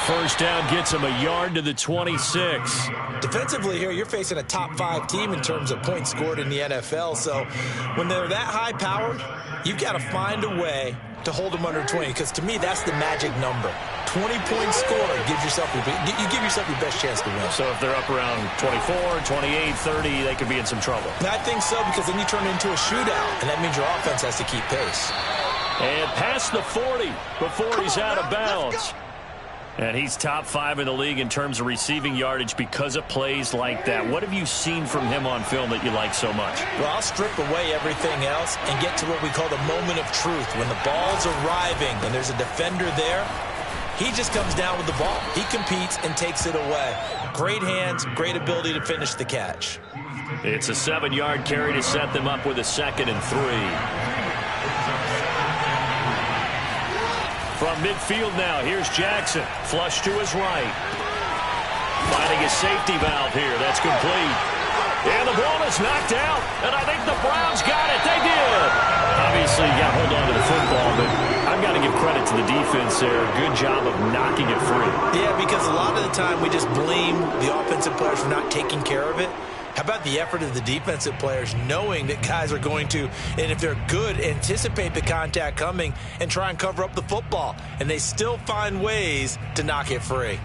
first down gets him a yard to the 26. Defensively here, you're facing a top-5 team in terms of points scored in the NFL. So when they're that high-powered, you've got to find a way to hold them under 20, because to me, that's the magic number. 20-point score gives yourself you give yourself your best chance to win. So if they're up around 24, 28, 30, they could be in some trouble. I think so, because then you turn it into a shootout, and that means your offense has to keep pace. And past the 40 before he's out of bounds. And he's top 5 in the league in terms of receiving yardage because of plays like that. What have you seen from him on film that you like so much? Well, I'll strip away everything else and get to what we call the moment of truth. When the ball's arriving and there's a defender there, he just comes down with the ball. He competes and takes it away. Great hands, great ability to finish the catch. It's a 7-yard carry to set them up with a 2nd and 3. From midfield now, here's Jackson. Flush to his right. Finding a safety valve here. That's complete. And the ball is knocked out. And I think the Browns got it. They did. Obviously, you got to hold on to the football, but I've got to give credit to the defense there. Good job of knocking it free. Yeah, because a lot of the time we just blame the offensive players for not taking care of it. How about the effort of the defensive players knowing that guys are going to, and if they're good, anticipate the contact coming and try and cover up the football. And they still find ways to knock it free.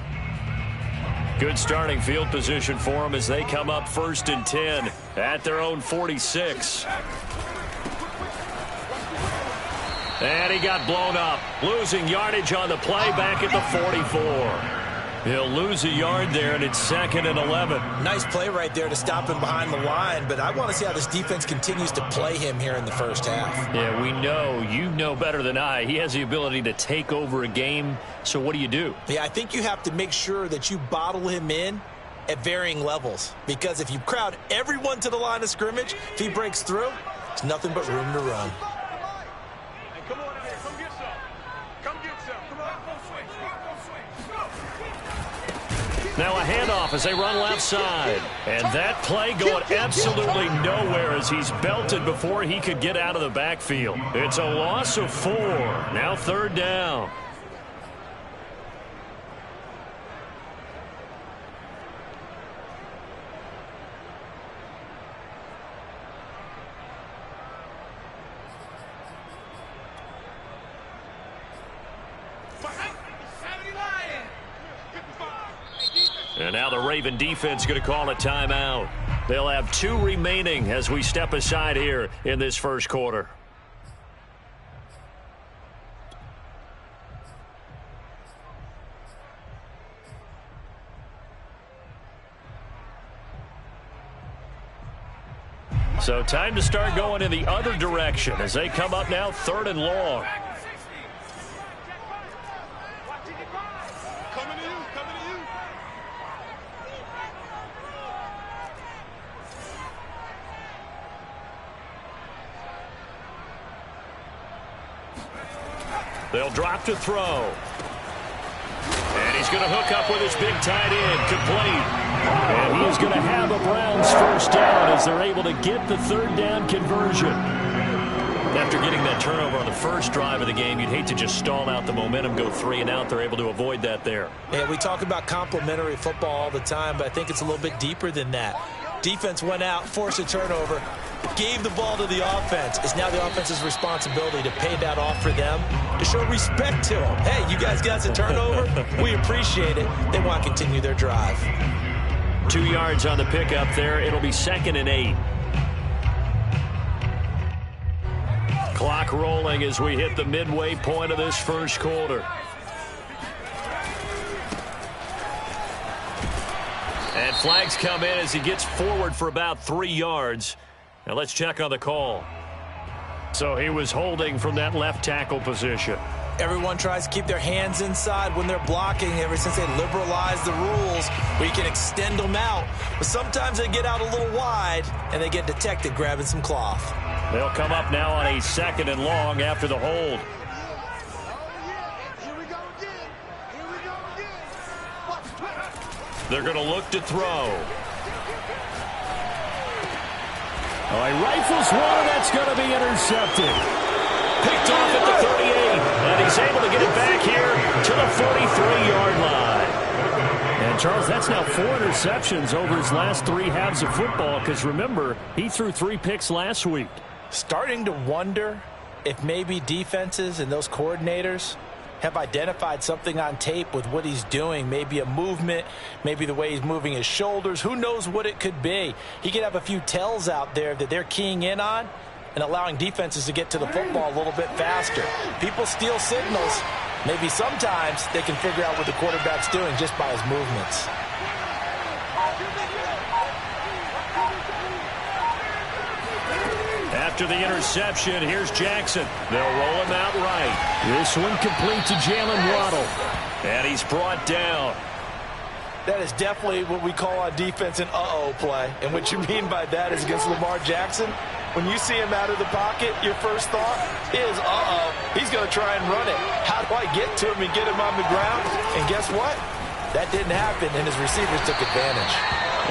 Good starting field position for them as they come up 1st and 10 at their own 46. And he got blown up. Losing yardage on the play back at the 44. He'll lose a yard there, and it's 2nd and 11. Nice play right there to stop him behind the line, but I want to see how this defense continues to play him here in the first half. Yeah, we know. You know better than I. He has the ability to take over a game, so what do? Yeah, I think you have to make sure that you bottle him in at varying levels, because if you crowd everyone to the line of scrimmage, if he breaks through, it's nothing but room to run. Now a handoff as they run left side. And that play going absolutely nowhere as he's belted before he could get out of the backfield. It's a loss of 4. Now 3rd down. And now the Raven defense going to call a timeout. They'll have 2 remaining as we step aside here in this first quarter. So time to start going in the other direction as they come up now 3rd and long. They'll drop to throw. And he's going to hook up with his big tight end, complete. And he's going to have a Browns first down as they're able to get the 3rd down conversion. After getting that turnover on the first drive of the game, you'd hate to just stall out the momentum, go 3 and out. They're able to avoid that there. Yeah, we talk about complementary football all the time, but I think it's a little bit deeper than that. Defense went out, forced a turnover, gave the ball to the offense. It's now the offense's responsibility to pay that off for them, to show respect to them. Hey, you guys got a turnover? We appreciate it. They want to continue their drive. 2 yards on the pickup there. It'll be 2nd and 8. Clock rolling as we hit the midway point of this first quarter. And flags come in as he gets forward for about 3 yards. Now let's check on the call. So he was holding from that left tackle position. Everyone tries to keep their hands inside when they're blocking ever since they liberalized the rules where you can extend them out. But sometimes they get out a little wide and they get detected grabbing some cloth. They'll come up now on a 2nd and long after the hold. They're going to look to throw. Oh, he rifles one, that's going to be intercepted. Picked off at the 38, and he's able to get it back here to the 43-yard line. Charles, that's now 4 interceptions over his last 3 halves of football, because remember, he threw 3 picks last week. Starting to wonder if maybe defenses and those coordinators have identified something on tape with what he's doing. Maybe a movement, maybe the way he's moving his shoulders. Who knows what it could be? He could have a few tells out there that they're keying in on and allowing defenses to get to the football a little bit faster. People steal signals. Maybe sometimes they can figure out what the quarterback's doing just by his movements. After the interception, here's Jackson. They'll roll him out right. This one complete to Jalen Waddle. And he's brought down. That is definitely what we call on defense an uh-oh play. And what you mean by that is against Lamar Jackson, when you see him out of the pocket, your first thought is, uh-oh, he's going to try and run it. How do I get to him and get him on the ground? And guess what? That didn't happen, and his receivers took advantage.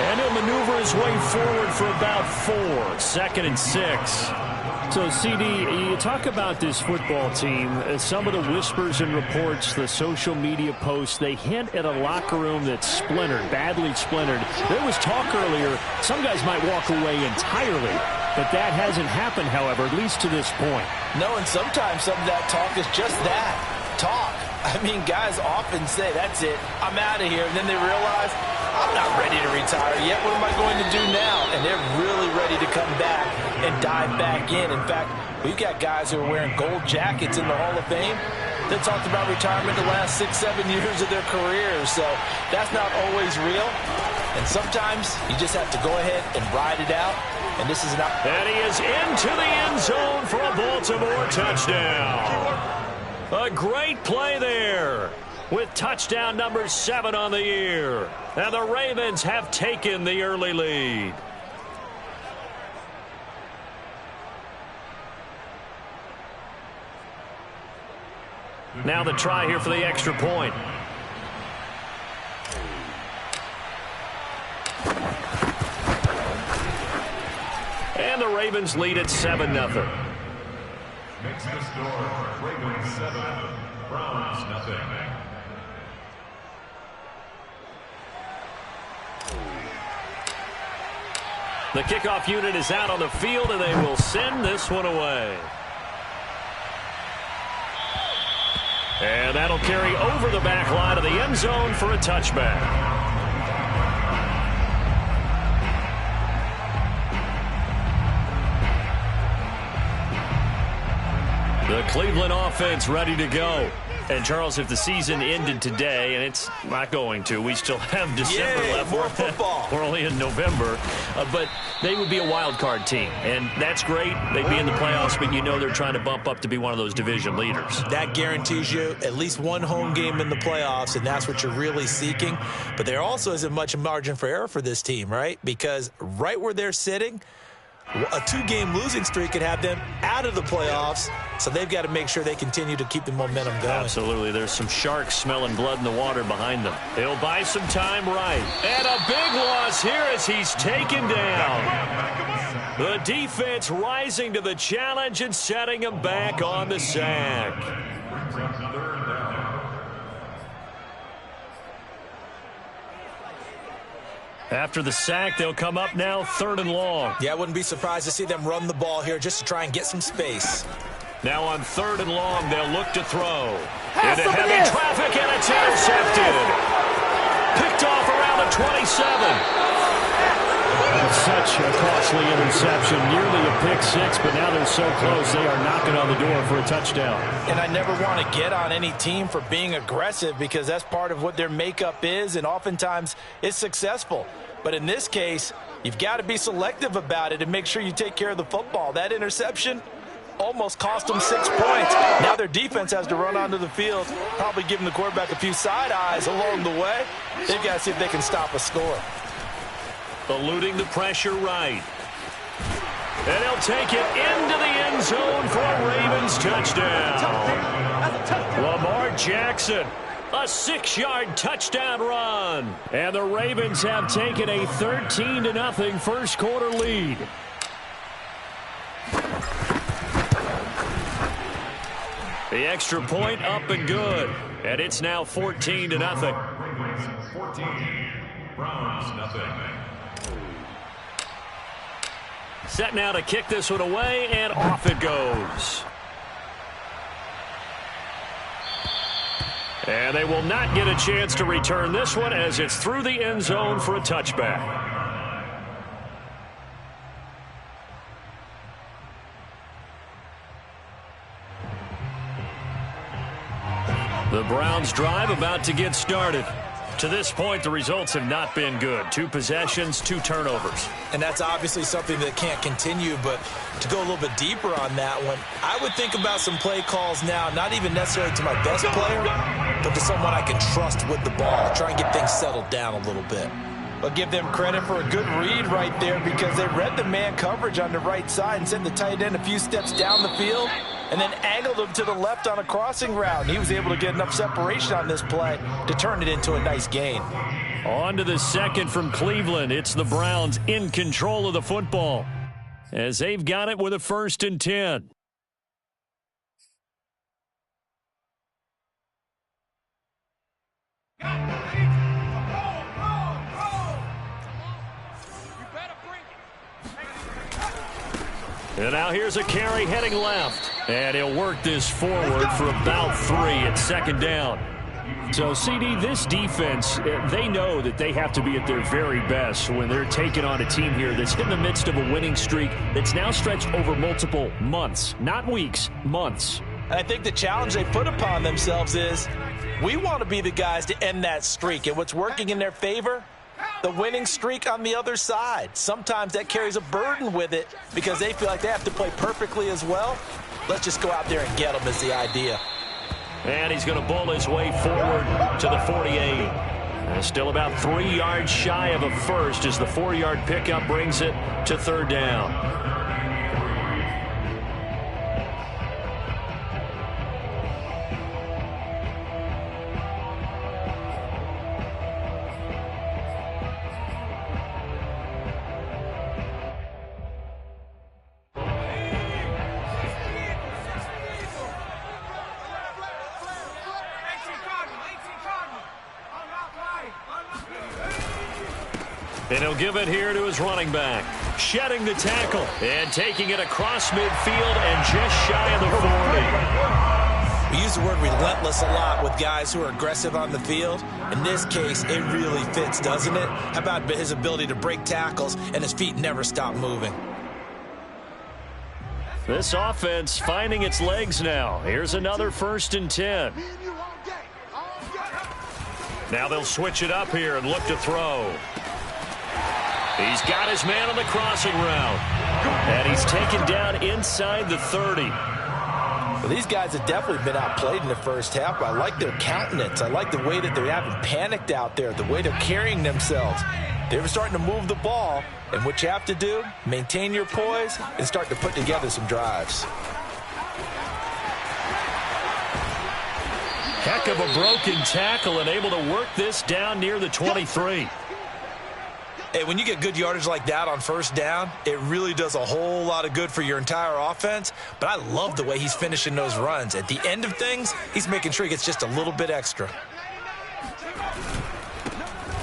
And he'll maneuver his way forward for about 4. 2nd and 6. So, CD, you talk about this football team. Some of the whispers and reports, the social media posts, they hint at a locker room that's splintered, badly splintered. There was talk earlier, some guys might walk away entirely. But that hasn't happened, however, at least to this point. No, and sometimes some of that talk is just that, talk. I mean, guys often say, that's it, I'm out of here. And then they realize, I'm not ready to retire yet. What am I going to do now? And they're really ready to come back and dive back in. In fact, we've got guys who are wearing gold jackets in the Hall of Fame that talked about retirement the last 6, 7 years of their careers. So that's not always real. And sometimes you just have to go ahead and ride it out. And this is not. And he is into the end zone for a Baltimore touchdown. A great play there with touchdown number 7 on the year. And the Ravens have taken the early lead. Now the try here for the extra point. And the Ravens lead at 7-0. Makes the score Ravens 7, Browns nothing. The kickoff unit is out on the field, and they will send this one away. And that'll carry over the back line of the end zone for a touchback. The Cleveland offense ready to go. And, Charles, if the season ended today, and it's not going to, we still have December left. More football. We're only in November. But they would be a wild card team. And that's great. They'd be in the playoffs, but you know they're trying to bump up to be one of those division leaders. That guarantees you at least one home game in the playoffs, and that's what you're really seeking. But there also isn't much margin for error for this team, right? Because right where they're sitting, a 2-game losing streak could have them out of the playoffs, so they've got to make sure they continue to keep the momentum going. Absolutely. There's some sharks smelling blood in the water behind them. He'll buy some time right. And a big loss here as he's taken down. The defense rising to the challenge and setting him back on the sack. After the sack, they'll come up now 3rd and long. Yeah, I wouldn't be surprised to see them run the ball here just to try and get some space. Now on 3rd and long, they'll look to throw. Into heavy traffic, and it's intercepted. Picked off around the 27. Such a costly interception, nearly a pick 6, but now they're so close they are knocking on the door for a touchdown. And I never want to get on any team for being aggressive because that's part of what their makeup is, and oftentimes it's successful. But in this case, you've got to be selective about it and make sure you take care of the football. That interception almost cost them 6 points. Now their defense has to run onto the field, probably giving the quarterback a few side eyes along the way. They've got to see if they can stop a score. Eluding the pressure right. And he'll take it into the end zone for a Ravens touchdown. Lamar Jackson, a 6-yard touchdown run. And the Ravens have taken a 13-0 first quarter lead. The extra point up and good. And it's now 14-0. Ravens 14, Browns nothing. Set now to kick this one away, and off it goes. And they will not get a chance to return this one as it's through the end zone for a touchback. The Browns drive about to get started. To this point, the results have not been good. 2 possessions, 2 turnovers. And that's obviously something that can't continue, but to go a little bit deeper on that one, I would think about some play calls now, not even necessarily to my best player, but to someone I can trust with the ball. Try and get things settled down a little bit. I'll give them credit for a good read right there because they read the man coverage on the right side and sent the tight end a few steps down the field and then angled him to the left on a crossing route. He was able to get enough separation on this play to turn it into a nice gain. On to the second from Cleveland. It's the Browns in control of the football as they've got it with a 1st and 10. And now here's a carry heading left. And he'll work this forward for about 3 at 2nd down. So, CD, this defense, they know that they have to be at their very best when they're taking on a team here that's in the midst of a winning streak that's now stretched over multiple months. Not weeks, months. And I think the challenge they put upon themselves is we want to be the guys to end that streak. And what's working in their favor? The winning streak on the other side. Sometimes that carries a burden with it because they feel like they have to play perfectly as well. Let's just go out there and get them is the idea. And he's going to bowl his way forward to the 48. And still about 3 yards shy of a first as the 4-yard pickup brings it to 3rd down. And he'll give it here to his running back. Shedding the tackle and taking it across midfield and just shy of the 40. We use the word relentless a lot with guys who are aggressive on the field. In this case, it really fits, doesn't it? How about his ability to break tackles and his feet never stop moving? This offense finding its legs now. Here's another 1st and 10. Now they'll switch it up here and look to throw. He's got his man on the crossing route. And he's taken down inside the 30. Well, these guys have definitely been outplayed in the first half, but I like their countenance. I like the way that they haven't panicked out there, the way they're carrying themselves. They're starting to move the ball, and what you have to do, maintain your poise and start to put together some drives. Heck of a broken tackle and able to work this down near the 23. Hey, when you get good yardage like that on 1st down, it really does a whole lot of good for your entire offense. But I love the way he's finishing those runs. At the end of things, he's making sure he gets just a little bit extra.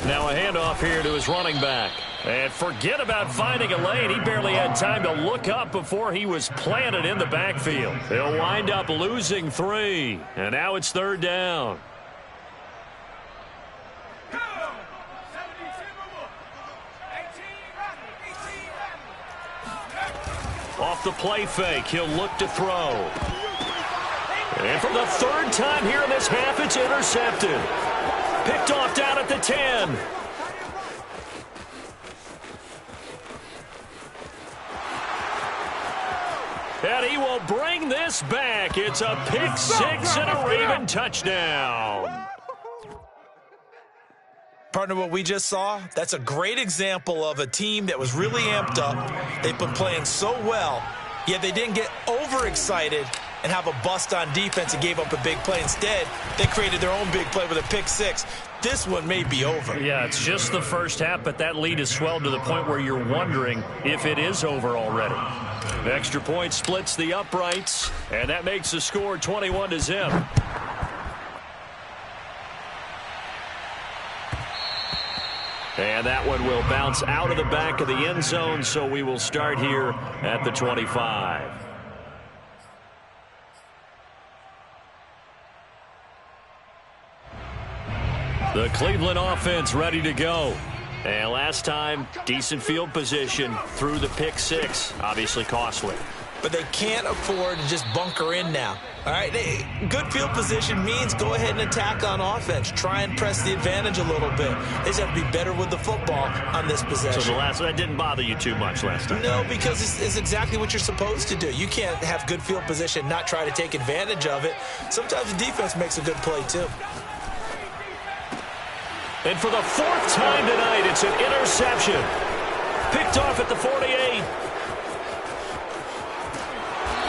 Now a handoff here to his running back. And forget about finding a lane. He barely had time to look up before he was planted in the backfield. They'll wind up losing 3. And now it's 3rd down. Off the play fake, he'll look to throw. And for the 3rd time here in this half, it's intercepted. Picked off down at the 10. And he will bring this back. It's a pick 6 and a Raven touchdown. Partner, what we just saw, that's a great example of a team that was really amped up. They've been playing so well, yet they didn't get overexcited and have a bust on defense and gave up a big play. Instead, they created their own big play with a pick 6. This one may be over. Yeah, it's just the first half, but that lead has swelled to the point where you're wondering if it is over already. The extra point splits the uprights, and that makes the score 21-0. And that one will bounce out of the back of the end zone, so we will start here at the 25. The Cleveland offense ready to go. And last time, decent field position through the pick six. Obviously costly. But they can't afford to just bunker in now. All right, good field position means go ahead and attack on offense. Try and press the advantage a little bit. They just have to be better with the football on this possession. So that didn't bother you too much last time? No, because it's exactly what you're supposed to do. You can't have good field position, not try to take advantage of it. Sometimes the defense makes a good play, too. And for the fourth time tonight, it's an interception. Picked off at the 48.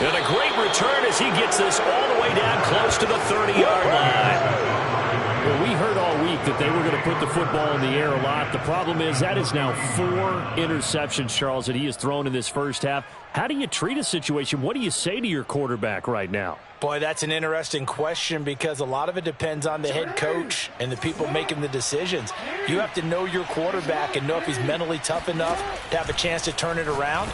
And a great return as he gets this all the way down close to the 30-yard line. Well, we heard all week that they were going to put the football in the air a lot. The problem is that is now 4 interceptions, Charles, that he has thrown in this first half. How do you treat a situation? What do you say to your quarterback right now? Boy, that's an interesting question because a lot of it depends on the head coach and the people making the decisions. You have to know your quarterback and know if he's mentally tough enough to have a chance to turn it around.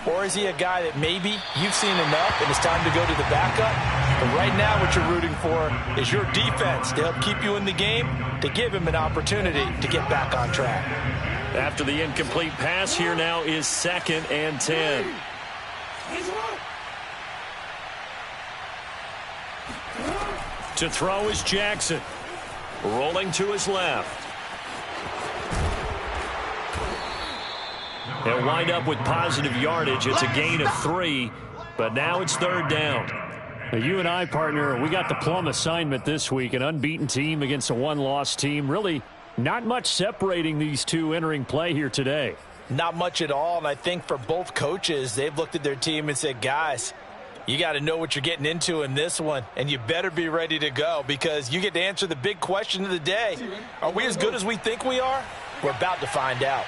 Or is he a guy that maybe you've seen enough and it's time to go to the backup? But right now what you're rooting for is your defense to help keep you in the game, to give him an opportunity to get back on track. After the incomplete pass, here now is 2nd and 10. To throw is Jackson. Rolling to his left. He'll wind up with positive yardage. It's a gain of 3, but now it's 3rd down. Now, you and I, partner, we got the plum assignment this week. An unbeaten team against a one-loss team. Really not much separating these two entering play here today. Not much at all, and I think for both coaches, they've looked at their team and said, guys, you got to know what you're getting into in this one, and you better be ready to go because you get to answer the big question of the day. Are we as good as we think we are? We're about to find out.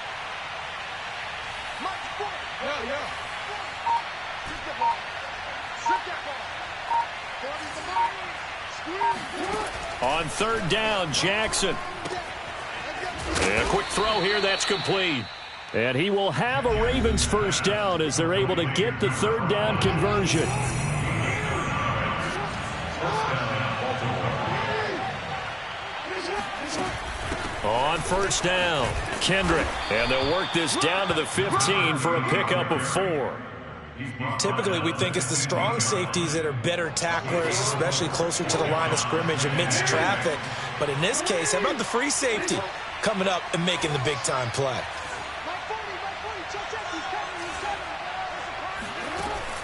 On 3rd down, Jackson. And a quick throw here, that's complete. And he will have a Ravens first down as they're able to get the 3rd down conversion. On 1st down, Kendrick. And they'll work this down to the 15 for a pickup of 4. Typically, we think it's the strong safeties that are better tacklers, especially closer to the line of scrimmage amidst traffic. But in this case, how about the free safety coming up and making the big-time play?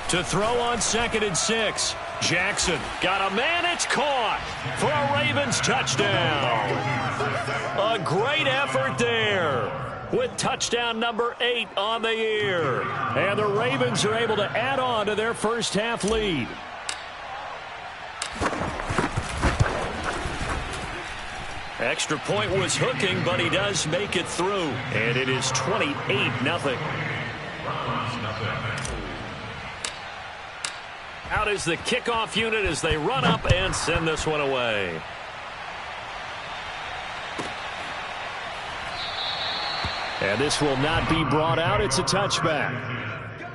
To throw on 2nd and 6. Jackson got a man. It's caught for a Ravens touchdown. A great effort there with touchdown number 8 on the year. And the Ravens are able to add on to their first half lead. Extra point was hooking, but he does make it through. And it is 28-0. Out is the kickoff unit as they run up and send this one away. And this will not be brought out. It's a touchback.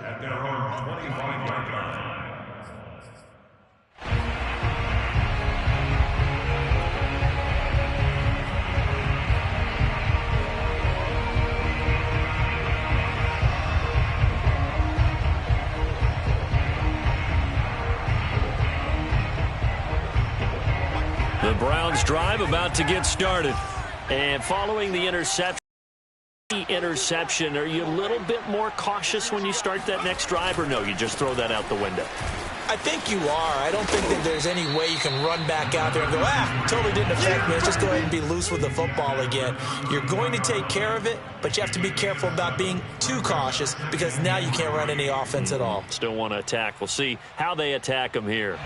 At their own 25-yard line. The Browns drive about to get started. And following the interception, are you a little bit more cautious when you start that next drive, or no, you just throw that out the window? I think you are. I don't think that there's any way you can run back out there and go, totally didn't affect me. Let's just go ahead and be loose with the football again. You're going to take care of it, but you have to be careful about being too cautious because now you can't run any offense at all. Still want to attack. We'll see how they attack them here.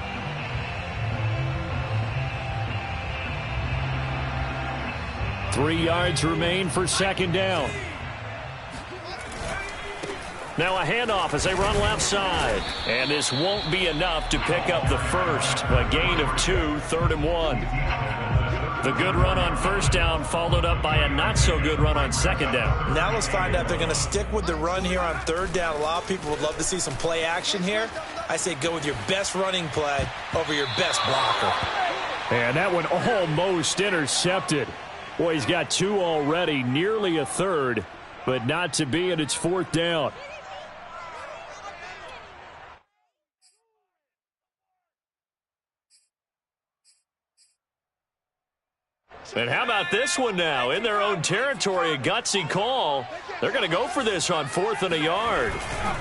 Three yards remain for 2nd down. Now a handoff as they run left side. And this won't be enough to pick up the first. A gain of 2, 3rd and 1. The good run on first down followed up by a not-so-good run on second down. Now let's find out if they're going to stick with the run here on third down. A lot of people would love to see some play action here. I say go with your best running play over your best blocker. And that one almost intercepted. Boy, he's got 2 already, nearly a third, but not to be, and it's fourth down. And how about this one now? In their own territory, a gutsy call. They're going to go for this on 4th and a yard.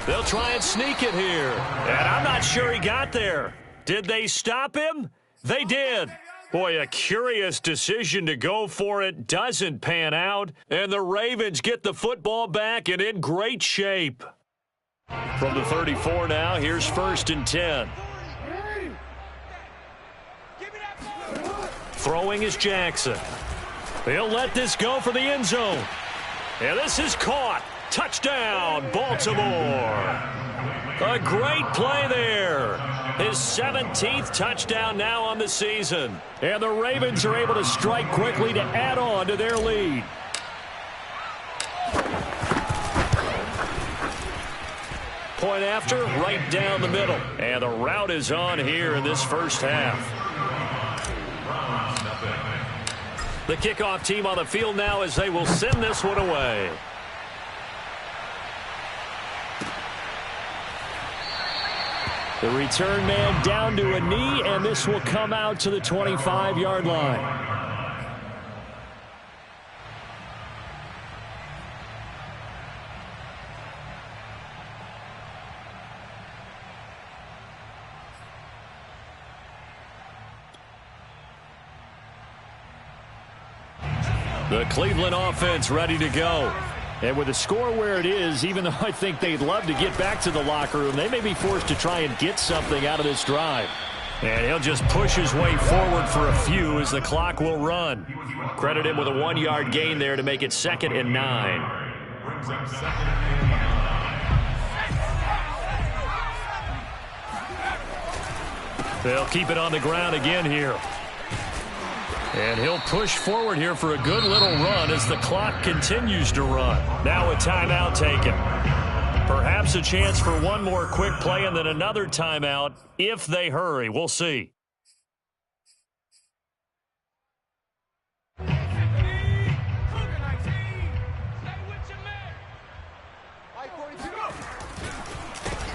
They'll try and sneak it here. And I'm not sure he got there. Did they stop him? They did. Boy, a curious decision to go for it. Doesn't pan out. And the Ravens get the football back and in great shape. From the 34 now, here's 1st and 10. Throwing is Jackson. He'll let this go for the end zone. And this is caught. Touchdown, Baltimore. A great play there. His 17th touchdown now on the season. And the Ravens are able to strike quickly to add on to their lead. Point after, right down the middle. And the route is on here in this first half. The kickoff team on the field now as they will send this one away. The return man down to a knee, and this will come out to the 25-yard line. The Cleveland offense ready to go. And with the score where it is, even though I think they'd love to get back to the locker room, they may be forced to try and get something out of this drive. And he'll just push his way forward for a few as the clock will run. Credit him with a 1-yard gain there to make it 2nd and 9. They'll keep it on the ground again here. And he'll push forward here for a good little run as the clock continues to run. Now a timeout taken. Perhaps a chance for one more quick play and then another timeout if they hurry. We'll see.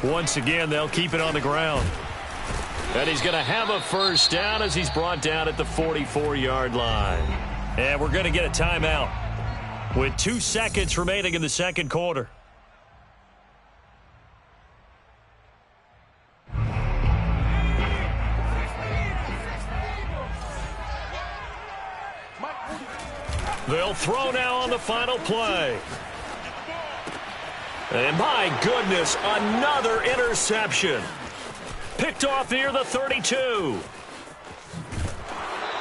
Once again, they'll keep it on the ground. And he's going to have a first down as he's brought down at the 44-yard line. And we're going to get a timeout with 2 seconds remaining in the second quarter. They'll throw now on the final play. And my goodness, another interception. Picked off near the 32.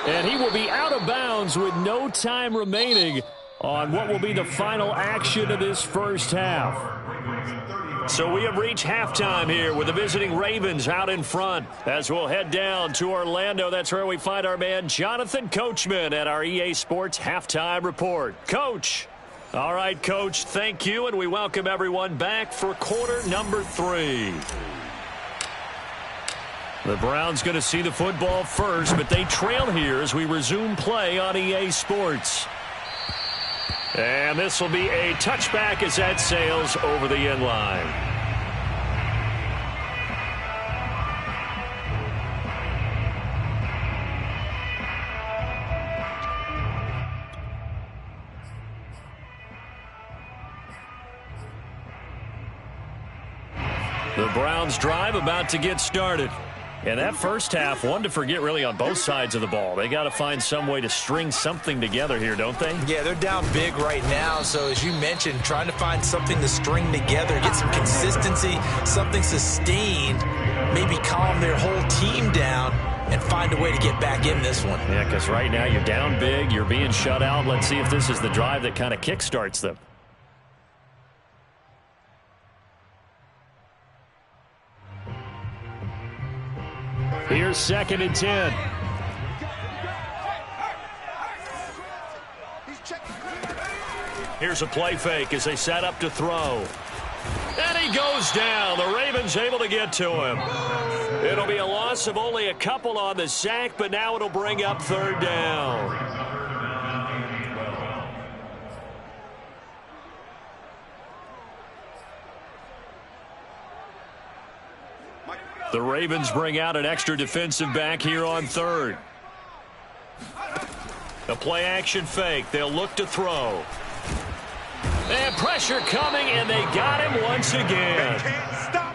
And he will be out of bounds with no time remaining on what will be the final action of this first half. So we have reached halftime here with the visiting Ravens out in front. As we'll head down to Orlando, that's where we find our man Jonathan Coachman at our EA Sports Halftime Report. Coach. All right, Coach, thank you, and we welcome everyone back for quarter number 3. The Browns going to see the football first, but they trail here as we resume play on EA Sports. And this will be a touchback as that sails over the end line. The Browns drive about to get started. And that first half, one to forget really on both sides of the ball. They got to find some way to string something together here, don't they? Yeah, they're down big right now. So as you mentioned, trying to find something to string together, get some consistency, something sustained, maybe calm their whole team down and find a way to get back in this one. Yeah, because right now you're down big, you're being shut out. Let's see if this is the drive that kind of kickstarts them. Here's 2nd and 10. Here's a play fake as they set up to throw. And he goes down. The Ravens able to get to him. It'll be a loss of only a couple on the sack, but now it'll bring up third down. The Ravens bring out an extra defensive back here on third. A play action fake. They'll look to throw. And pressure coming, and they got him once again.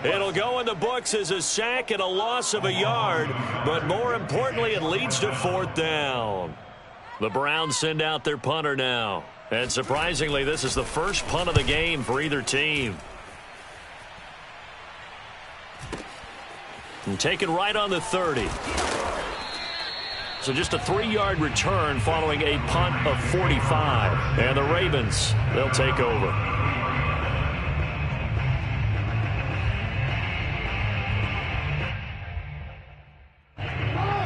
It'll go in the books as a sack and a loss of a yard, but more importantly, it leads to fourth down. The Browns send out their punter now. And surprisingly, this is the first punt of the game for either team. And taken right on the 30. So just a 3-yard return following a punt of 45. And the Ravens, they'll take over.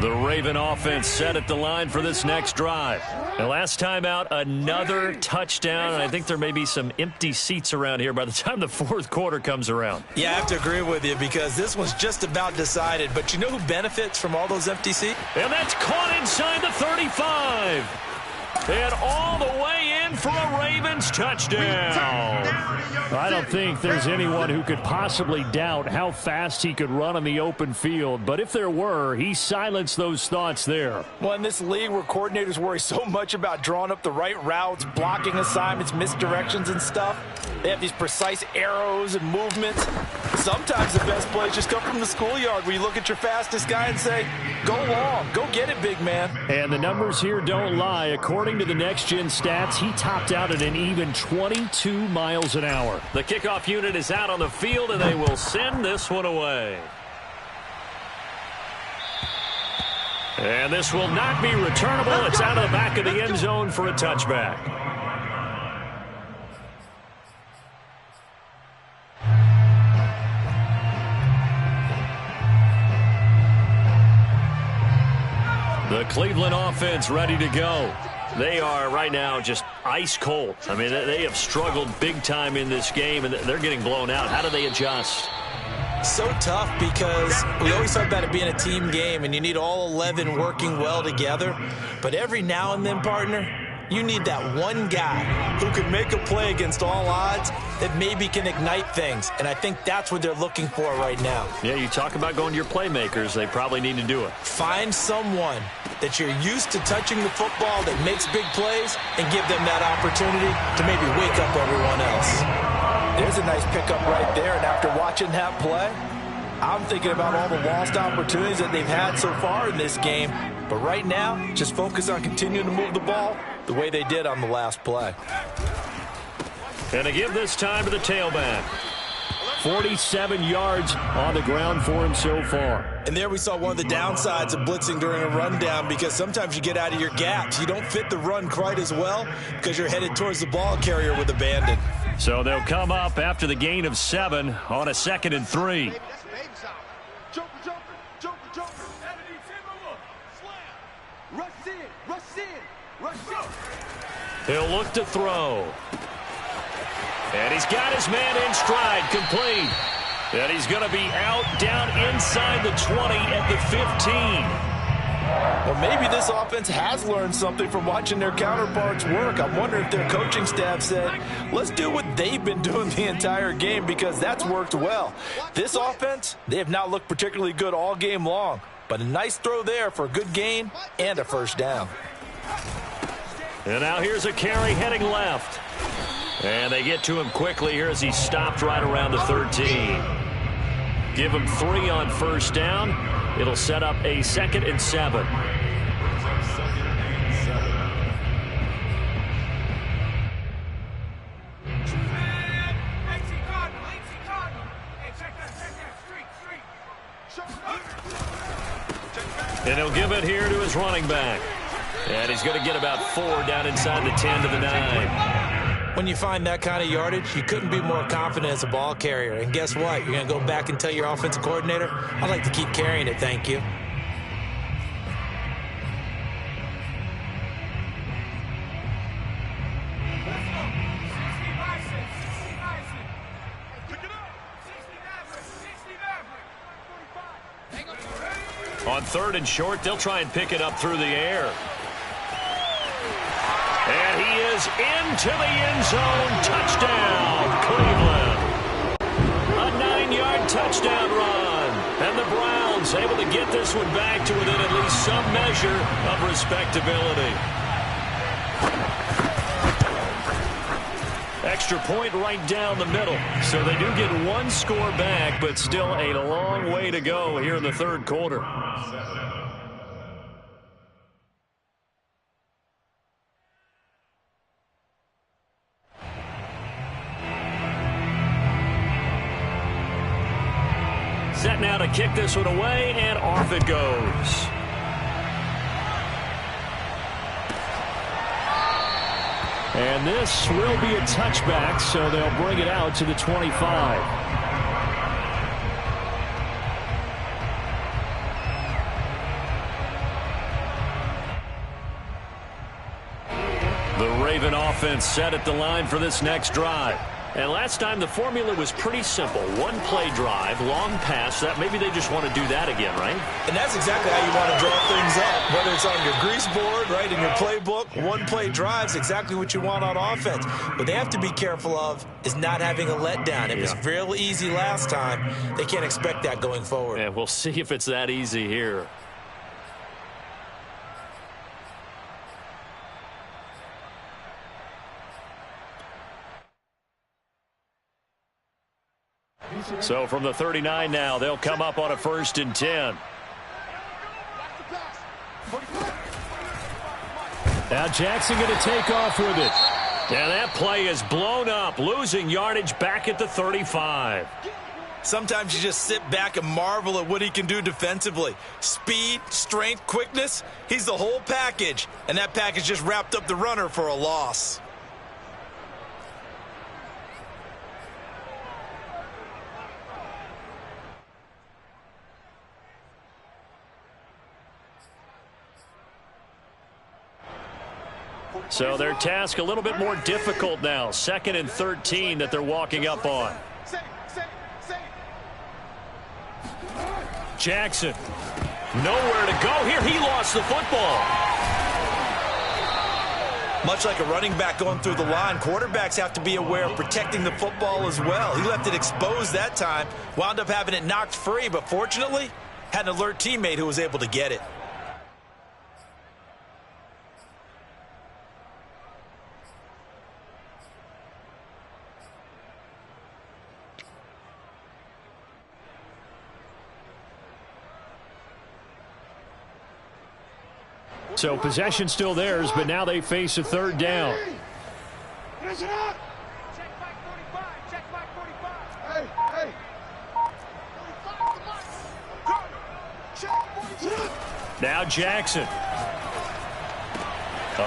The Raven offense set at the line for this next drive. And last time out, another touchdown. And I think there may be some empty seats around here by the time the fourth quarter comes around. Yeah, I have to agree with you because this one's just about decided. But you know who benefits from all those empty seats? And that's caught inside the 35. And all the way in for a Ravens touchdown. I don't think there's anyone who could possibly doubt how fast he could run on the open field. But if there were, he silenced those thoughts there. Well, in this league where coordinators worry so much about drawing up the right routes, blocking assignments, misdirections and stuff, they have these precise arrows and movements. Sometimes the best plays just come from the schoolyard where you look at your fastest guy and say, go long, go get it, big man. And the numbers here don't lie. According to the next-gen stats, he topped out at an even 22 miles an hour. The kickoff unit is out on the field, and they will send this one away. And this will not be returnable. It's out of the back of the end zone for a touchback. The Cleveland offense ready to go. They are right now just ice cold. I mean, they have struggled big time in this game, and they're getting blown out. How do they adjust? So tough because we always talk about it being a team game, and you need all 11 working well together. But every now and then, partner, you need that one guy who can make a play against all odds that maybe can ignite things. And I think that's what they're looking for right now. Yeah, you talk about going to your playmakers. They probably need to do it. Find someone that you're used to touching the football that makes big plays and give them that opportunity to maybe wake up everyone else. There's a nice pickup right there. And after watching that play, I'm thinking about all the lost opportunities that they've had so far in this game. But right now, just focus on continuing to move the ball the way they did on the last play. And to give this time to the tailback. 47 yards on the ground for him so far. And there we saw one of the downsides of blitzing during a rundown because sometimes you get out of your gaps. You don't fit the run quite as well because you're headed towards the ball carrier with abandon. So they'll come up after the gain of 7 on a 2nd and 3. He'll look to throw. And he's got his man in stride, complete. And he's going to be out down inside the 20 at the 15. Well, maybe this offense has learned something from watching their counterparts work. I'm wondering if their coaching staff said, let's do what they've been doing the entire game because that's worked well. This offense, they have not looked particularly good all game long. But a nice throw there for a good gain and a first down. And now here's a carry heading left. And they get to him quickly here as he stopped right around the 13. Give him 3 on first down. It'll set up a 2nd and 7. And he'll give it here to his running back. And he's going to get about 4 down inside the 10 to the 9. When you find that kind of yardage, you couldn't be more confident as a ball carrier. And guess what? You're going to go back and tell your offensive coordinator, I'd like to keep carrying it, thank you. On 3rd and short, they'll try and pick it up through the air. And he is into the end zone. Touchdown, Cleveland. A 9-yard touchdown run. And the Browns able to get this one back to within at least some measure of respectability. Extra point right down the middle. So they do get one score back, but still a long way to go here in the 3rd quarter. Set now to kick this one away, and off it goes. And this will be a touchback, so they'll bring it out to the 25. The Raven offense set at the line for this next drive. And last time the formula was pretty simple. One play drive, long pass. That maybe they just want to do that again, right? And that's exactly how you want to draw things up. Whether it's on your grease board, right, in your playbook, one play drives exactly what you want on offense. What they have to be careful of is not having a letdown. It was real easy last time. They can't expect that going forward. And we'll see if it's that easy here. So from the 39 now, they'll come up on a 1st and 10. Now Jackson going to take off with it. And that play is blown up, losing yardage back at the 35. Sometimes you just sit back and marvel at what he can do defensively. Speed, strength, quickness, he's the whole package. And that package just wrapped up the runner for a loss. So their task a little bit more difficult now. 2nd and 13 that they're walking up on. Jackson. Nowhere to go here. He lost the football. Much like a running back going through the line, quarterbacks have to be aware of protecting the football as well. He left it exposed that time, wound up having it knocked free, but fortunately, had an alert teammate who was able to get it. So possession still theirs, but now they face a 3rd down. Now Jackson. A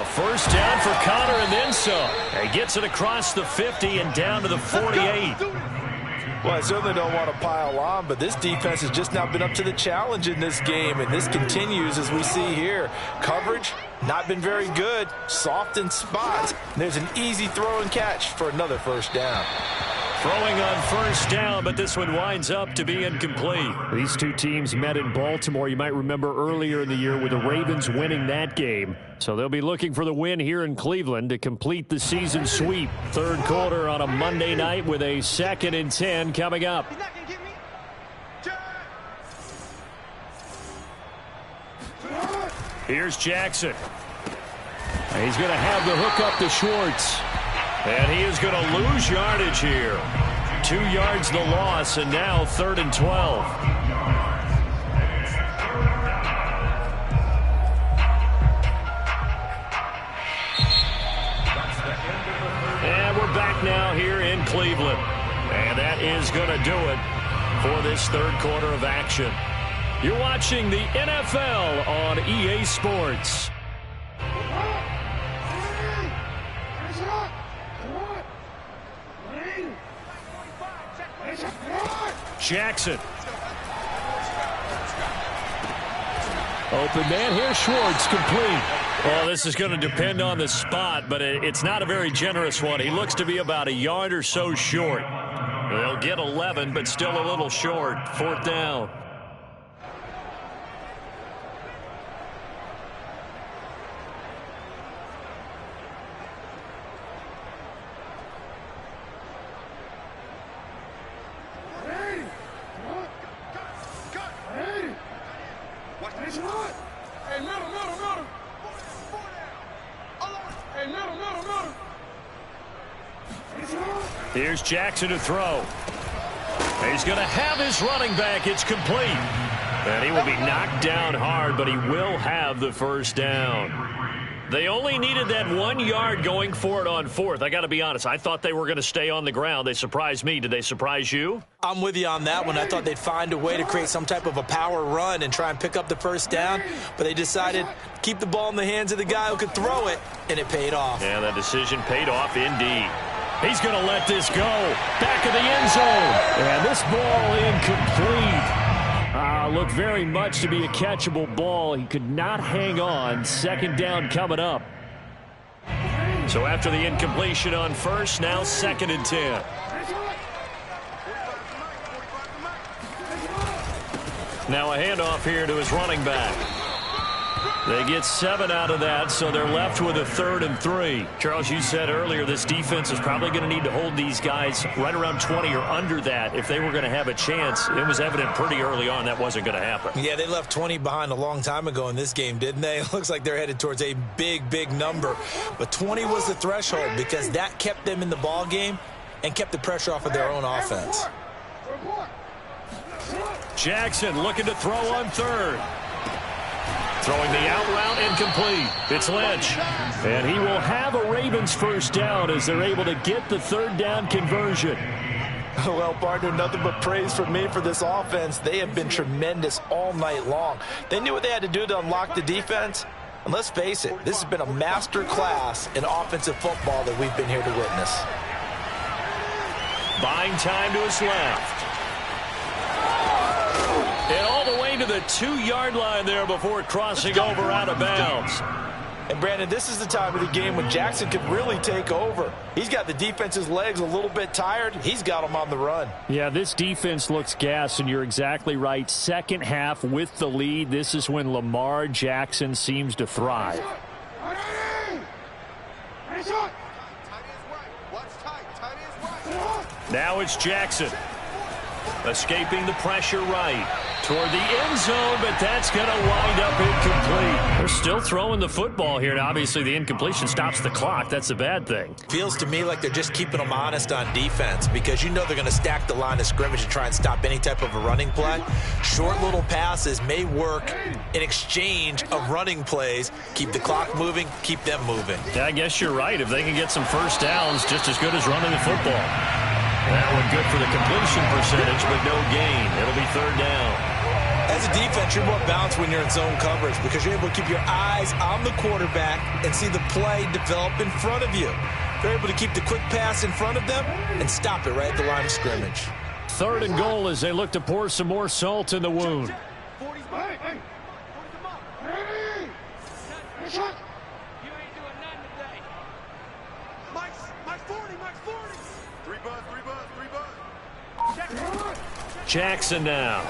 1st down for Connor and then some. He gets it across the 50 and down to the 48. Well, I certainly don't want to pile on, but this defense has just not been up to the challenge in this game, and this continues as we see here. Coverage, not been very good, soft in spots. And there's an easy throw and catch for another 1st down. Throwing on 1st down, but this one winds up to be incomplete. These two teams met in Baltimore. You might remember earlier in the year with the Ravens winning that game. So they'll be looking for the win here in Cleveland to complete the season sweep. 3rd quarter on a Monday night with a 2nd and 10 coming up. Here's Jackson. He's going to have the hook up to Schwartz. And he is going to lose yardage here. 2 yards the loss, and now 3rd and 12. And we're back now here in Cleveland. And that is going to do it for this 3rd quarter of action. You're watching the NFL on EA Sports. Jackson. Open man here, Schwartz, complete. Well, this is going to depend on the spot, but it's not a very generous one. He looks to be about a yard or so short. They'll get 11, but still a little short. 4th down. Here's Jackson to throw. He's going to have his running back. It's complete. And he will be knocked down hard, but he will have the first down. They only needed that 1 yard going for it on fourth. I got to be honest. I thought they were going to stay on the ground. They surprised me. Did they surprise you? I'm with you on that one. I thought they'd find a way to create some type of a power run and try and pick up the first down, but they decided to keep the ball in the hands of the guy who could throw it, and it paid off. Yeah, that decision paid off indeed. He's going to let this go. Back of the end zone. And this ball incomplete. Looked very much to be a catchable ball. He could not hang on. Second down coming up. So after the incompletion on first, now 2nd and 10. Now a handoff here to his running back. They get 7 out of that, so they're left with a 3rd and 3. Charles, you said earlier this defense is probably going to need to hold these guys right around 20 or under that if they were going to have a chance. It was evident pretty early on that wasn't going to happen. Yeah, they left 20 behind a long time ago in this game, didn't they? It looks like they're headed towards a big, big number. But 20 was the threshold because that kept them in the ball game and kept the pressure off of their own offense. Jackson looking to throw on 3rd. Throwing the out route incomplete. It's Lynch. And he will have a Ravens first down as they're able to get the 3rd down conversion. Well, partner, nothing but praise from me for this offense. They have been tremendous all night long. They knew what they had to do to unlock the defense. And let's face it, this has been a master class in offensive football that we've been here to witness. Buying time to his left. And all the way to the 2-yard line there before crossing over out of bounds. And, Brandon, this is the time of the game when Jackson could really take over. He's got the defense's legs a little bit tired. He's got them on the run. Yeah, this defense looks gassed, and you're exactly right. Second half with the lead, this is when Lamar Jackson seems to thrive. Now it's Jackson. Escaping the pressure right. Toward the end zone, but that's going to wind up incomplete. They're still throwing the football here, and obviously the incompletion stops the clock. That's a bad thing. Feels to me like they're just keeping them honest on defense because you know they're going to stack the line of scrimmage and try and stop any type of a running play. Short little passes may work in exchange of running plays. Keep the clock moving, keep them moving. Yeah, I guess you're right. If they can get some first downs, just as good as running the football. That one good for the completion percentage, but no gain. It'll be 3rd down. As a defense, you're more balanced when you're in zone coverage because you're able to keep your eyes on the quarterback and see the play develop in front of you. They're able to keep the quick pass in front of them and stop it right at the line of scrimmage. 3rd and goal as they look to pour some more salt in the wound. Jackson now.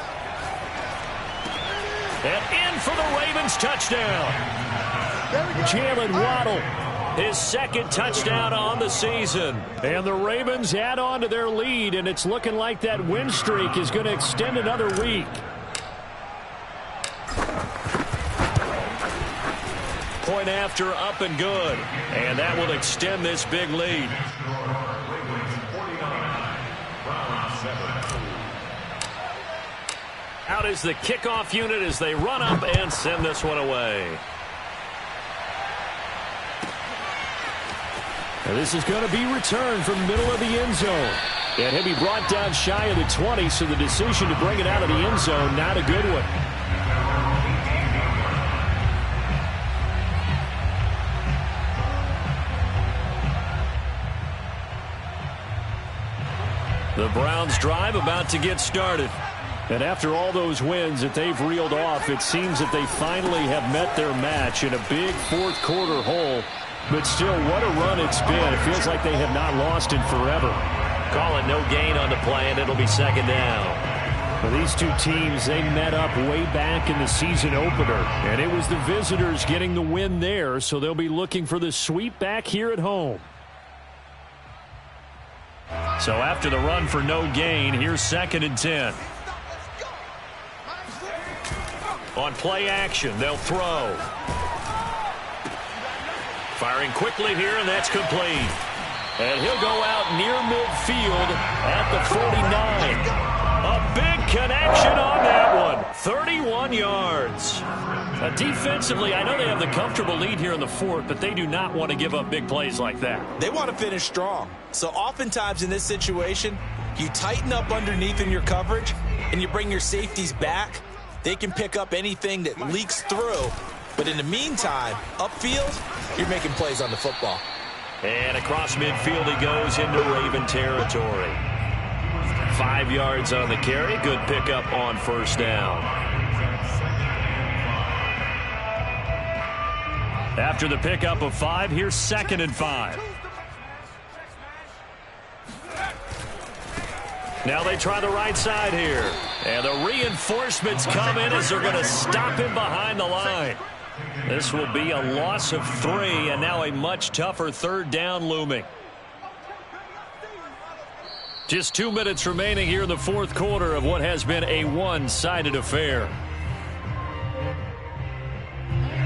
And in for the Ravens touchdown. Jalen Waddle. His 2nd touchdown on the season. And the Ravens add on to their lead, and it's looking like that win streak is going to extend another week. Point after, up and good. And that will extend this big lead. Out is the kickoff unit as they run up and send this one away. Now this is going to be returned from the middle of the end zone. And he'll be brought down shy of the 20, so the decision to bring it out of the end zone, not a good one. The Browns drive about to get started. And after all those wins that they've reeled off, it seems that they finally have met their match in a big fourth quarter hole. But still, what a run it's been. It feels like they have not lost in forever. Call it no gain on the play, and it'll be 2nd down. For these two teams, they met up way back in the season opener. And it was the visitors getting the win there, so they'll be looking for the sweep back here at home. So after the run for no gain, here's 2nd and 10. On play action, they'll throw. Firing quickly here, and that's complete. And he'll go out near midfield at the 49. A big connection on that one. 31 yards. Defensively, I know they have the comfortable lead here in the fourth, but they do not want to give up big plays like that. They want to finish strong. So oftentimes in this situation, you tighten up underneath in your coverage, and you bring your safeties back. They can pick up anything that leaks through. But in the meantime, upfield, you're making plays on the football. And across midfield he goes into Raven territory. 5 yards on the carry. Good pickup on first down. After the pickup of 5, here's 2nd and 5. Now they try the right side here. And the reinforcements come in as they're going to stop him behind the line. This will be a loss of 3, and now a much tougher 3rd down looming. Just 2 minutes remaining here in the 4th quarter of what has been a one-sided affair.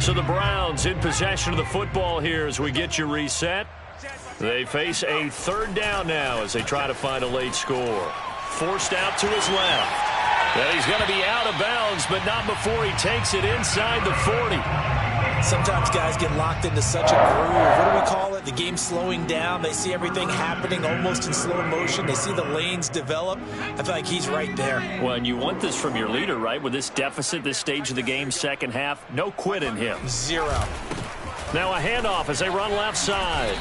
So the Browns in possession of the football here as we get you reset. They face a 3rd down now as they try to find a late score. Forced out to his left. And he's going to be out of bounds, but not before he takes it inside the 40. Sometimes guys get locked into such a groove. What do we call it? The game slowing down. They see everything happening almost in slow motion. They see the lanes develop. I feel like he's right there. Well, and you want this from your leader, right? With this deficit, this stage of the game, second half, no quit in him. 0. Now a handoff as they run left side.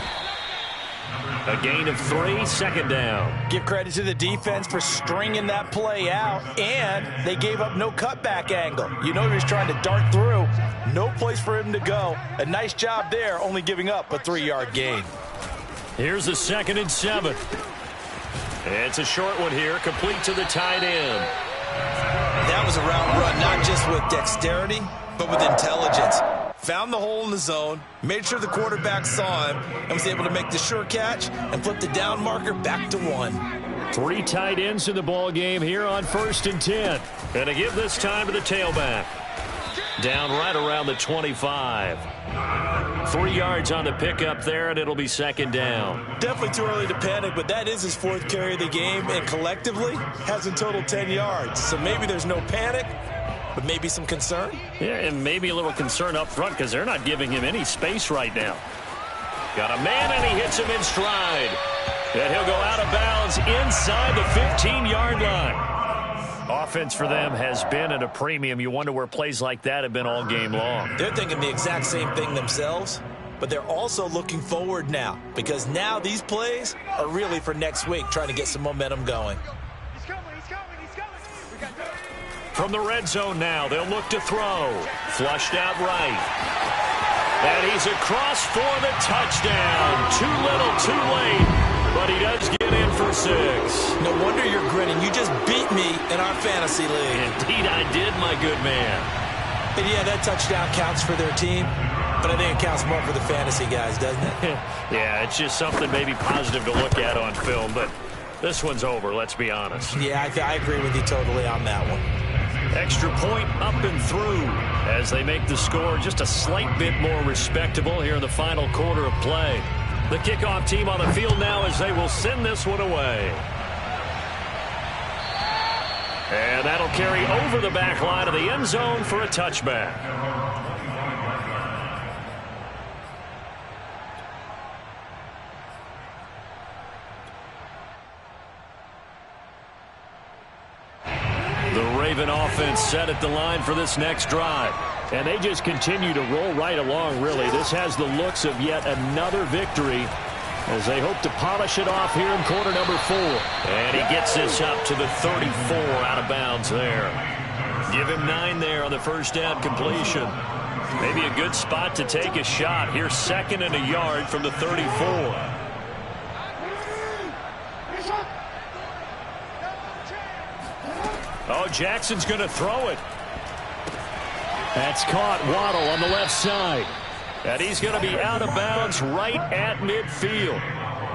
A gain of 3, 2nd down. Give credit to the defense for stringing that play out, and they gave up no cutback angle. You know he was trying to dart through. No place for him to go. A nice job there, only giving up a 3-yard gain. Here's the 2nd and 7. It's a short one here, complete to the tight end. That was a route run, not just with dexterity, but with intelligence. Found the hole in the zone, made sure the quarterback saw him, and was able to make the sure catch and flip the down marker back to 1. 3 tight ends in the ball game here on 1st and 10. And to give this time to the tailback. Down right around the 25. 3 yards on the pickup there, and it'll be 2nd down. Definitely too early to panic, but that is his 4th carry of the game, and collectively has in total 10 yards. So maybe there's no panic, but maybe some concern. Yeah, and maybe a little concern up front because they're not giving him any space right now. Got a man, and he hits him in stride. And he'll go out of bounds inside the 15-yard line. Offense for them has been at a premium. You wonder where plays like that have been all game long. They're thinking the exact same thing themselves, but they're also looking forward now because now these plays are really for next week, trying to get some momentum going. From the red zone now, they'll look to throw. Flushed out right. And he's across for the touchdown. Too little, too late. But he does get in for 6. No wonder you're grinning. You just beat me in our fantasy league. Indeed I did, my good man. And yeah, that touchdown counts for their team, but I think it counts more for the fantasy guys, doesn't it? Yeah, it's just something maybe positive to look at on film, but this one's over, let's be honest. Yeah, I agree with you totally on that one. Extra point up and through as they make the score just a slight bit more respectable here in the final quarter of play. The kickoff team on the field now as they will send this one away. And that'll carry over the back line of the end zone for a touchback. The Raven offense set at the line for this next drive. And they just continue to roll right along, really. This has the looks of yet another victory as they hope to polish it off here in quarter number 4. And he gets this up to the 34 out of bounds there. Give him 9 there on the first down completion. Maybe a good spot to take a shot. Here's 2nd and a yard from the 34. Oh, Jackson's going to throw it. That's caught. Waddle on the left side. And he's going to be out of bounds right at midfield.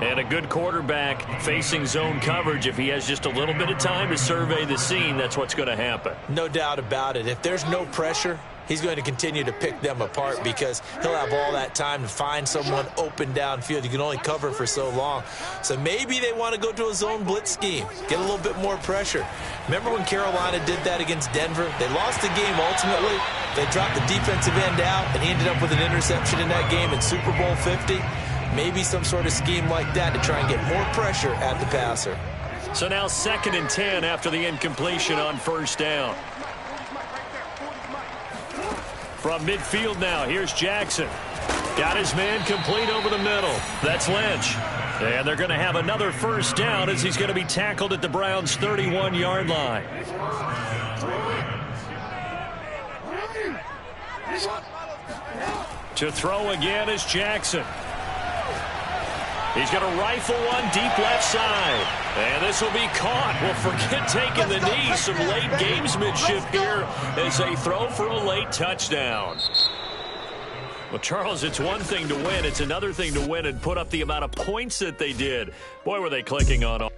And a good quarterback facing zone coverage. If he has just a little bit of time to survey the scene, that's what's going to happen. No doubt about it. If there's no pressure, he's going to continue to pick them apart because he'll have all that time to find someone open downfield. You can only cover for so long. So maybe they want to go to a zone blitz scheme, get a little bit more pressure. Remember when Carolina did that against Denver? They lost the game ultimately. They dropped the defensive end out, and he ended up with an interception in that game in Super Bowl 50. Maybe some sort of scheme like that to try and get more pressure at the passer. So now 2nd and 10 after the incompletion on 1st down. From midfield now, here's Jackson. Got his man complete over the middle. That's Lynch. And they're going to have another 1st down as he's going to be tackled at the Browns' 31-yard line. To throw again is Jackson. He's going to rifle one deep left side. And this will be caught. Well, forget taking the knee. Some late gamesmanship here as they throw for a late touchdown. Well, Charles, it's one thing to win. It's another thing to win and put up the amount of points that they did. Boy, were they clicking on all.